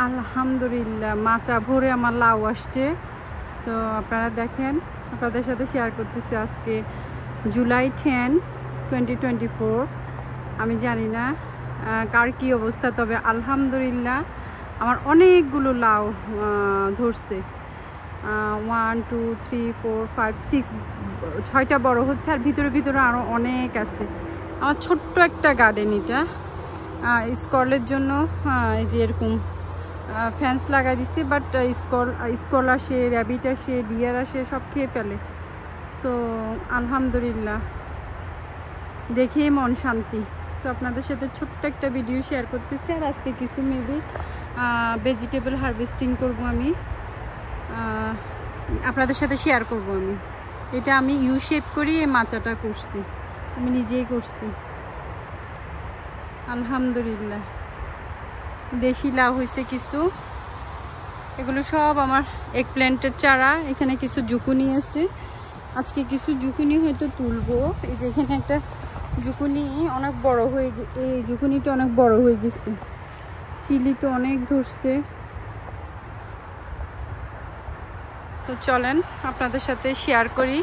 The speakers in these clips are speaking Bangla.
আলহামদুলিল্লাহ মাচা ভরে আমার লাউ আসছে। সো আপনারা দেখেন, আপনাদের সাথে শেয়ার করতেছি আজকে জুলাই 10, 2024। আমি জানি না কার কী অবস্থা, তবে আলহামদুলিল্লাহ আমার অনেকগুলো লাউ ধরছে। 1 2 3 4 5 6 6টা বড় হচ্ছে, আর ভিতরে ভিতরে আরও অনেক আছে। আমার ছোট্ট একটা গার্ডেন এটা, স্কলের জন্য এই যে এরকম ফ্যান্স লাগাই দিচ্ছি, বাট স্কল আসে, র্যাবিট আসে, ডিয়ার আসে, সব খেয়ে ফেলে। সো আলহামদুলিল্লাহ দেখেই মন শান্তি। সো আপনাদের সাথে ছোট্ট একটা ভিডিও শেয়ার করতেছি। আর আজকে কিছু মেবি ভেজিটেবল হারভেস্টিং করব আমি, আপনাদের সাথে শেয়ার করব। এটা আমি ইউ শেপ করি এই মাচাটা করছি, আমি নিজেই করছি। আলহামদুলিল্লাহ দেশি লাউ হয়েছে কিছু, এগুলো সব আমার এক প্ল্যান্টের চারা। এখানে কিছু জুকুনি আছে, আজকে কিছু জুকুনি হয়তো তুলবো। এই যে এখানে একটা জুকুনি অনেক বড় হয়ে, এই জুকুনিটা অনেক বড় হয়ে গেছে। চিলি তো অনেক ধরছে। তো চলেন আপনাদের সাথে শেয়ার করি।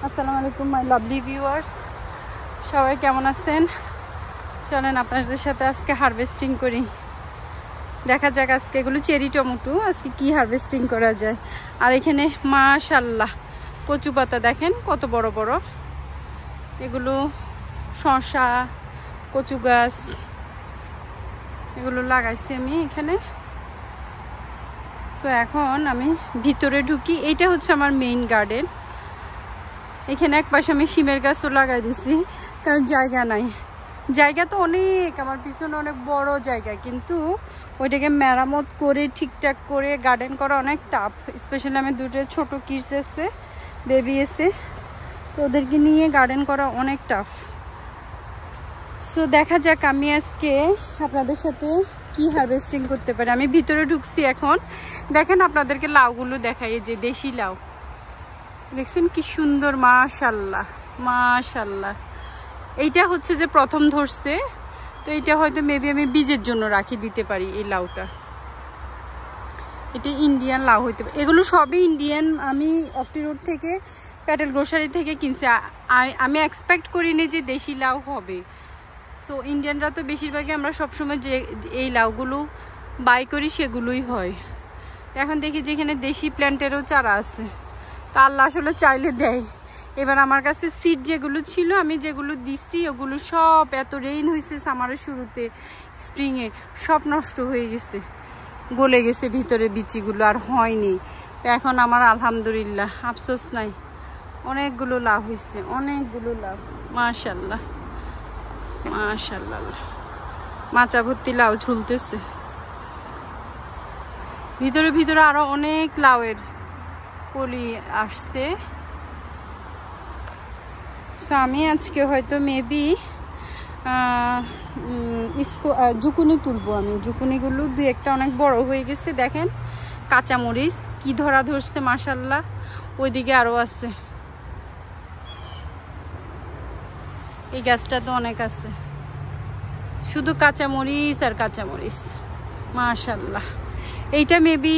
আসসালামু আলাইকুম মাই লাভলি ভিউয়ার্স, সবাই কেমন আছেন? চলেন আপনাদের সাথে আজকে হারভেস্টিং করি, দেখা যাক আজকে। এগুলো চেরি টমেটো, আজকে কি হারভেস্টিং করা যায়। আর এখানে মাশাআল্লাহ কচু পাতা দেখেন কত বড় বড়, এগুলো শসা, কচু গাছ, এগুলো লাগাইছি আমি এখানে। সো এখন আমি ভিতরে ঢুকি। এইটা হচ্ছে আমার মেইন গার্ডেন। এখানে এক পাশে আমি শিমের গাছও লাগাই দিছি, কারণ জায়গা নাই। জায়গা তো অনেক, আমার পিছনে অনেক বড় জায়গা, কিন্তু ওইটাকে মেরামত করে ঠিকঠাক করে গার্ডেন করা অনেক টাফ। স্পেশালি আমি দুটো ছোট কিডস আছে, বেবি আছে, তো ওদেরকে নিয়ে গার্ডেন করা অনেক টাফ। সো দেখা যাক আমি আজকে আপনাদের সাথে কি হারভেস্টিং করতে পারি। আমি ভিতরে ঢুকছি এখন। দেখেন আপনাদেরকে লাউগুলো দেখাই, এই যে দেশি লাউ দেখছেন কি সুন্দর, মাশাআল্লাহ মাশাআল্লাহ। এইটা হচ্ছে যে প্রথম ধরছে, তো এইটা হয়তো মেবি আমি বীজের জন্য রাখি দিতে পারি। এই লাউটা এটা ইন্ডিয়ান লাউ হইতে পারে। এগুলো সবই ইন্ডিয়ান, আমি অক্টি রোড থেকে, প্যাটেল গ্রোসারি থেকে কিনছি। আমি এক্সপেক্ট করিনি যে দেশি লাউ হবে। সো ইন্ডিয়ানরা তো বেশিরভাগই আমরা সবসময় যে এই লাউগুলো বাই করি সেগুলোই হয়। তো এখন দেখি যে এখানে দেশি প্ল্যান্টেরও চারা আছে, তা আল্লাহ আসলে চাইলে দেয়। এবার আমার কাছে সিড যেগুলো ছিল, আমি যেগুলো দিচ্ছি ওগুলো সব, এত রেইন হয়েছে সামারের শুরুতে, স্প্রিংয়ে, সব নষ্ট হয়ে গেছে, গলে গেছে ভিতরে বিচিগুলো, আর হয়নি। তো এখন আমার আলহামদুলিল্লাহ আফসোস নাই, অনেকগুলো লাভ হয়েছে, অনেকগুলো লাভ। মাশাআল্লাহ মাশাআল্লাহ, মাচা ভর্তি লাউ ঝুলতেছে। ভিতরে ভিতরে আরো অনেক লাউয়ের কলি আসছে। সো আমি আজকে হয়তো মেবি জুকুনি তুলবো। আমি জুকুনিগুলো দুই একটা অনেক বড় হয়ে গেছে। দেখেন কাঁচামরিচ কি ধরা ধরছে, মাশাআল্লাহ। ওইদিকে আরও আছে, এই গাছটা তো অনেক আছে, শুধু কাঁচামরিচ আর কাঁচামরিচ, মাশাআল্লাহ। এইটা মেবি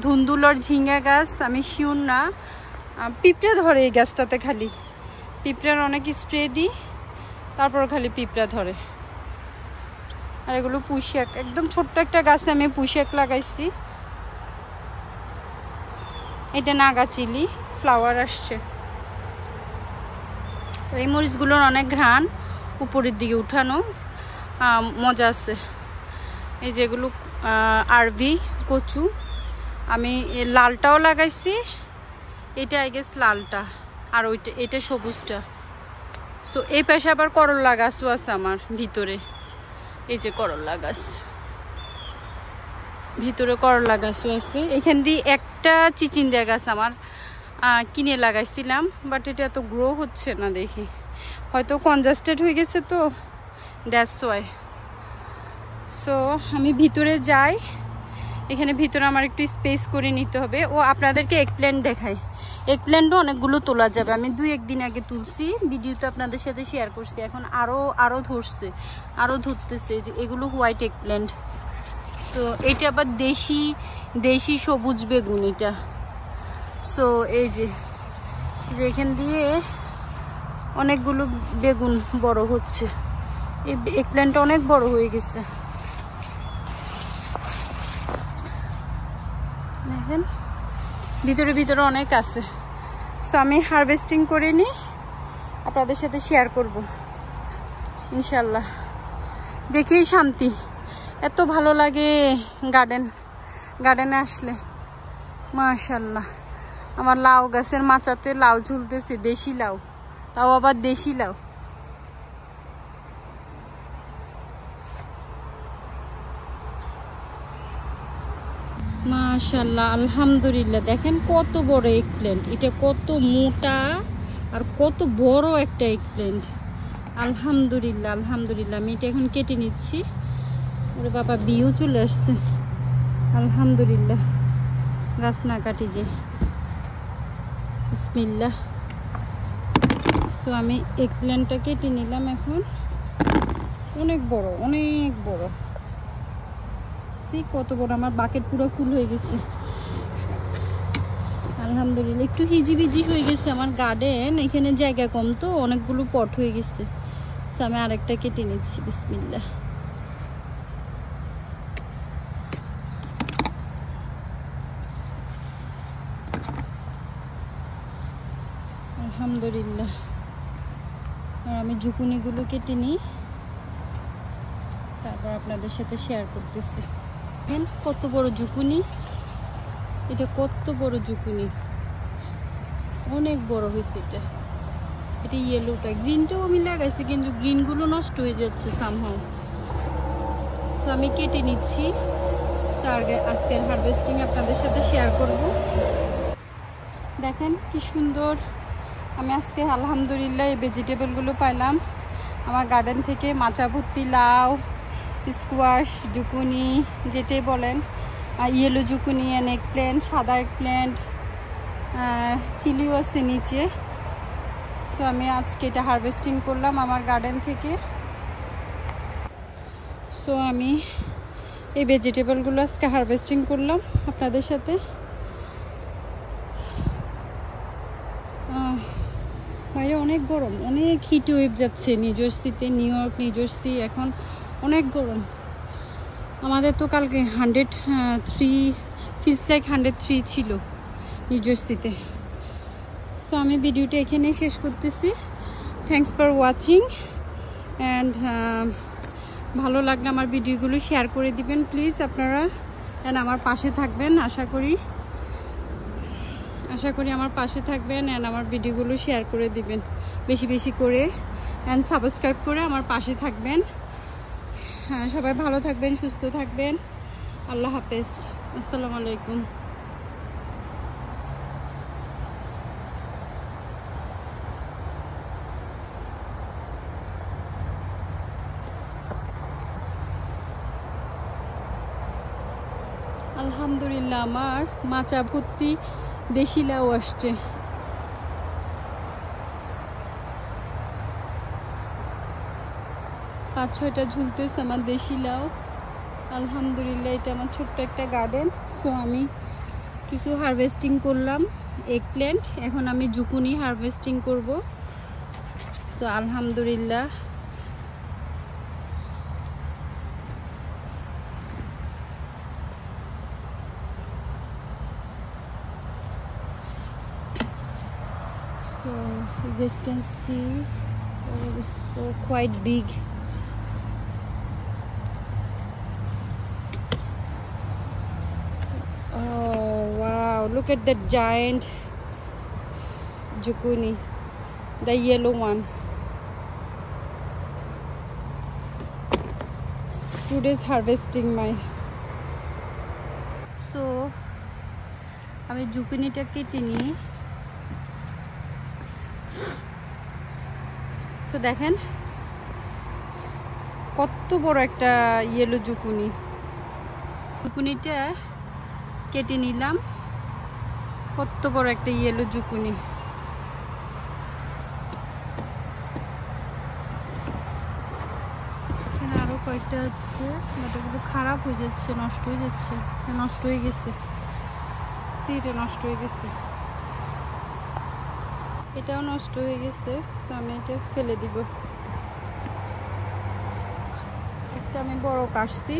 ধুন্দুলর ঝিঙ্গা গাছ, আমি শিওর না। পিঁপড়া ধরে এই গাছটাতে, খালি পিঁপড়ার অনেক স্প্রে দিই, তারপর খালি পিঁপড়া ধরে। আর এগুলো পুঁইশাক, একদম ছোট্ট একটা গাছে আমি পুঁইশাক লাগাইছি। এটা নাগা চিলি, ফ্লাওয়ার আসছে। এই মরিচগুলোর অনেক ঘ্রাণ, উপরের দিকে উঠানো, মজা আছে। এই যেগুলো আরভি কচু, আমি লালটাও লাগাইছি, এটা আই গেস লালটা, আর ওইটা, এটা সবুজটা। সো এই পাশে আবার করলা গাছও আছে আমার ভিতরে, এই যে করলা গাছ, ভিতরে করলা গাছও আছে। এখান দিয়ে একটা চিচিন্ডা গাছ আমার কিনে লাগাইছিলাম, বাট এটা এত গ্রো হচ্ছে না, দেখি হয়তো কনজাস্টেড হয়ে গেছে, তো দ্যাটস ওয়াই। সো আমি ভিতরে যাই, এখানে ভিতরে আমার একটু স্পেস করে নিতে হবে। ও আপনাদেরকে এক প্ল্যান্ট দেখাই, এক প্ল্যান্টও অনেকগুলো তোলা যাবে। আমি 2-1 দিন আগে তুলছি, ভিডিওতে আপনাদের সাথে শেয়ার করছি। এখন আরও ধরছে, আরও ধরতেছে। যে এগুলো হোয়াইট এক প্ল্যান্ট, সো এটা আবার দেশি দেশি সবুজ বেগুন এটা। সো এই যে এখান দিয়ে অনেকগুলো বেগুন বড় হচ্ছে, এই প্ল্যান্টটা অনেক বড় হয়ে গেছে দেখেন, ভিতরে ভিতরে অনেক আছে। সো আমি হারভেস্টিং করে নিই, আপনাদের সাথে শেয়ার করব ইনশাল্লাহ। দেখেই শান্তি, এত ভালো লাগে গার্ডেনে আসলে। মাশাল্লাহ, আমার লাউ গাছের মাচাতে লাউ ঝুলতেছে, দেশি লাউ, তাও আবার দেশি লাউ। মাশাল্লাহ, আলহামদুলিল্লাহ। দেখেন কত বড় এগ প্ল্যান্ট, এটা কত মোটা আর কত বড় একটা এগ প্ল্যান্ট। আলহামদুলিল্লাহ আলহামদুলিল্লাহ। আমি এটা এখন কেটে নিচ্ছি। ওরে বাবা, বিও চলে আসছে। আলহামদুলিল্লাহ, গাছ না কাটি যে। বিসমিল্লাহ। সো আমি এগ প্ল্যান্টটা কেটে নিলাম এখন। অনেক বড়, অনেক বড়। কত বড়, আমার বাকেট পুরো ফুল হয়ে গেছে। আলহামদুলিল্লাহ। একটু হিজিবিজি হয়ে গেছে আমার গার্ডেন, এখানে জায়গা কম তো অনেকগুলো পট হয়ে গেছে। সো আমি আরেকটা কেটে নিচ্ছি। বিসমিল্লাহ। আলহামদুলিল্লাহ। আর আমি ঝুকুনিগুলো কেটে নিই, তারপর আপনাদের সাথে শেয়ার করতেছি। কত বড় ঝুকুনি, এটা কত বড় ঝুকুনি, অনেক বড় হয়েছে এটা। এটা ইয়েলোটা, গ্রিনটাও আমি লাগাইছি কিন্তু গ্রিনগুলো নষ্ট হয়ে যাচ্ছে সামহাও। সো আমি কেটে নিচ্ছি। আজকের হারভেস্টিং আপনাদের সাথে শেয়ার করব। দেখেন কি সুন্দর আমি আজকে আলহামদুলিল্লাহ এই ভেজিটেবলগুলো পাইলাম আমার গার্ডেন থেকে। মাচা ভর্তি লাউ, স্কোয়াশ, জুকুনি যেটাই বলেন, ইয়েলো জুকুনি, এগ প্ল্যান্ট, সাদা এগ প্ল্যান্ট, চিলিও আছে নিচে। সো আমি আজকে এটা হারভেস্টিং করলাম আমার গার্ডেন থেকে। সো আমি এই ভেজিটেবলগুলো আজকে হারভেস্টিং করলাম আপনাদের সাথে। বাইরে অনেক গরম, অনেক হিট ওয়েভ যাচ্ছে নিউ জার্সিতে, নিউ ইয়র্ক, নিউ জার্সি এখন অনেক গরম। আমাদের তো কালকে 103, ফিলস লাইক 103 ছিল নিউ জার্সিতে। সো আমি ভিডিওটা এখানেই শেষ করতেছি। থ্যাংকস ফর ওয়াচিং অ্যান্ড ভালো লাগলে আমার ভিডিওগুলো শেয়ার করে দিবেন প্লিজ আপনারা, অ্যান্ড আমার পাশে থাকবেন। আশা করি আমার পাশে থাকবেন অ্যান্ড আমার ভিডিওগুলো শেয়ার করে দিবেন বেশি বেশি করে, অ্যান্ড সাবস্ক্রাইব করে আমার পাশে থাকবেন। হ্যাঁ, সবাই ভালো থাকবেন, সুস্থ থাকবেন। আল্লাহ হাফেজ, আসসালামু আলাইকুম। আলহামদুলিল্লাহ, আমার মাচা ভর্তি দেশি লাউ আসছে। 5-6টা ঝুলতেছে আমার দেশি লাউ। আলহামদুলিল্লাহ, এটা আমার ছোট্ট একটা গার্ডেন। সো আমি কিছু হারভেস্টিং করলাম এগ প্ল্যান্ট, এখন আমি জুকুনি হারভেস্টিং করব। সো আলহামদুলিল্লাহ। So you guys can see it's so quite big. Oh wow, look at that giant zucchini, the yellow one. Today's harvesting my. So আমি জুকিনিটা কেটে নিই। সো দেখেন কত বড় একটা ইয়েলো জুকুনিটা কেটে নিলাম। কত বড় একটা ইয়েলো জুকুনি। এখানে আরো কয়েকটা আছে, এগুলো খারাপ হয়ে যাচ্ছে, নষ্ট হয়ে যাচ্ছে, নষ্ট হয়ে গেছে, সিটে নষ্ট হয়ে গেছে, এটাও নষ্ট হয়ে গেছে। সো আমি এটা ফেলে দিব। একটা আমি বড় কাটছি,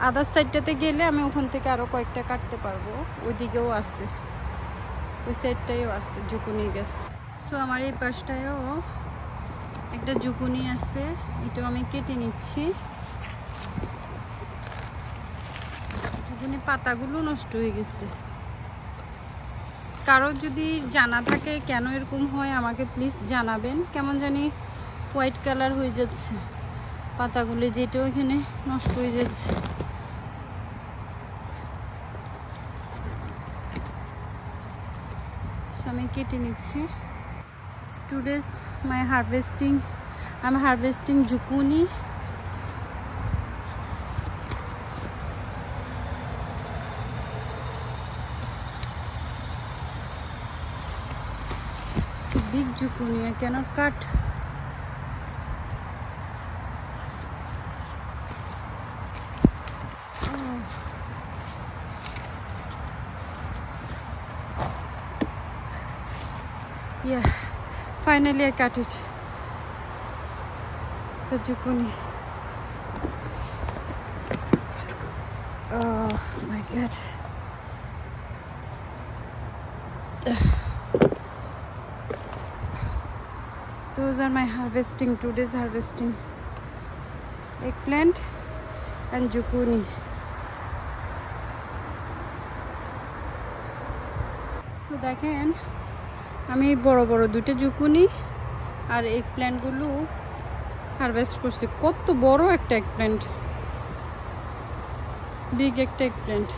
আদার সাইডটাতে গেলে আমি ওখান থেকে আরো কয়েকটা কাটতে পারবো। ওইদিকেও আছে, ওই সাইডটাও আছে জুকুনি গাছ। সো আমার এই পাশটায়ও একটা জুকুনি আছে, এটাও আমি কেটে নিচ্ছি। জুকুনি পাতাগুলো নষ্ট হয়ে গেছে। কারো যদি জানা থাকে কেন এরকম হয় আমাকে প্লিজ জানাবেন। কেমন জানি হোয়াইট কালার হয়ে যাচ্ছে পাতাগুলো, যেটাও এখানে নষ্ট হয়ে যাচ্ছে। আমি কেটে নিচ্ছি। Today's my harvesting, I'm harvesting jukuni. It's a big jukuni, I cannot cut. Oh. Yeah, finally I cut it, the jukuni. Oh my god. Those are my harvesting, today's harvesting. Eggplant and jukuni. So দেখেন আমি বড় বড় দুটো জুকুনি আর এগ প্ল্যান্টগুলো হারভেস্ট করছি। কত বড় একটা এগ প্ল্যান্ট, বিগ একটা এগ প্ল্যান্ট।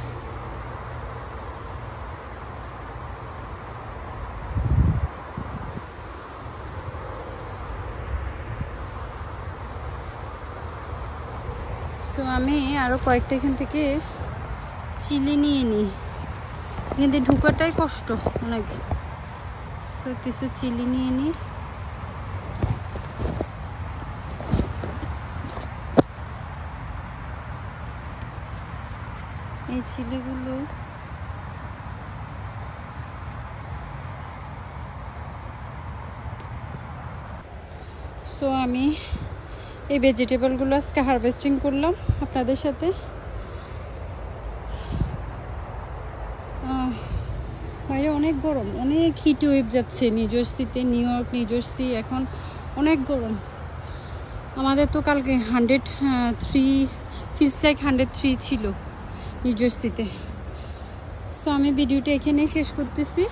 সো আমি আরো কয়েকটা এখান থেকে চিলি নিয়ে নিই, এখান থেকে ঢুকাটাই কষ্ট অনেক। সো কিছু চিলি নিয়ে নিই। এই চিলিগুলো সো আমি এই ভেজিটেবলগুলো আজকে হারভেস্টিং করলাম আপনাদের সাথে। বাইরে অনেক গরম, অনেক হিট ওয়েভ যাচ্ছে নিউ জার্সিতে, নিউ ইয়র্ক, নিউ জার্সি এখন অনেক গরম। আমাদের তো কালকে 103 ফিলস লাইক 103 ছিল নিউ জার্সিতে। সো আমি ভিডিওটা এখানেই শেষ করতেছি।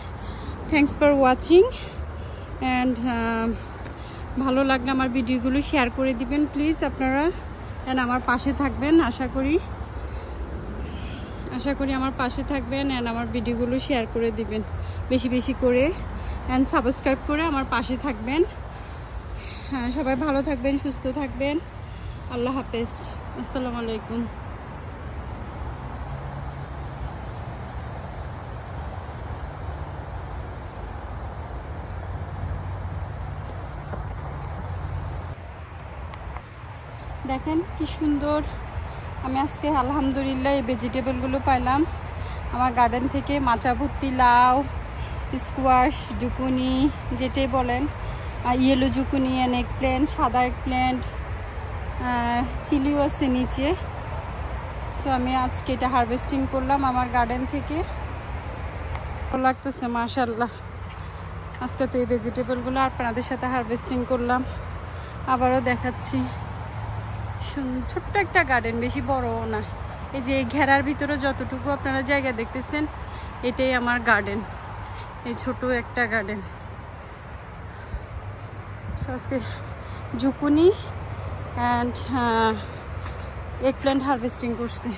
থ্যাংকস ফর ওয়াচিং অ্যান্ড ভালো লাগলে আমার ভিডিওগুলো শেয়ার করে দিবেন প্লিজ আপনারা, অ্যান্ড আমার পাশে থাকবেন। আশা করি আমার পাশে থাকবেন অ্যান্ড আমার ভিডিওগুলো শেয়ার করে দিবেন বেশি বেশি করে, অ্যান্ড সাবস্ক্রাইব করে আমার পাশে থাকবেন। হ্যাঁ, সবাই ভালো থাকবেন, সুস্থ থাকবেন। আল্লাহ হাফেজ, আসসালামু আলাইকুম। দেখেন কি সুন্দর, আমি আজকে আলহামদুলিল্লাহ এই ভেজিটেবলগুলো পাইলাম আমার গার্ডেন থেকে। মাচা ভর্তি লাউ, স্কোয়াশ, জুকুনি যেটাই বলেন, ইয়েলো জুকুনি, এগ প্ল্যান্ট, সাদা এগ প্ল্যান্ট, চিলিও আছে নিচে। সো আমি আজকে এটা হারভেস্টিং করলাম আমার গার্ডেন থেকে। ভালো লাগতেছে মাশাআল্লাহ। আজকে তো এই ভেজিটেবলগুলো আপনাদের সাথে হারভেস্টিং করলাম, আবারও দেখাচ্ছি। ছোট্ট একটা গার্ডেন, বেশি বড়ও না। এই যে ঘেরার ভিতরে যতটুকু আপনারা জায়গা দেখতেছেন এটাই আমার গার্ডেন, এই ছোট একটা গার্ডেন। আজকে জুকুনি অ্যান্ড এগ প্ল্যান্ট হারভেস্টিং করছি।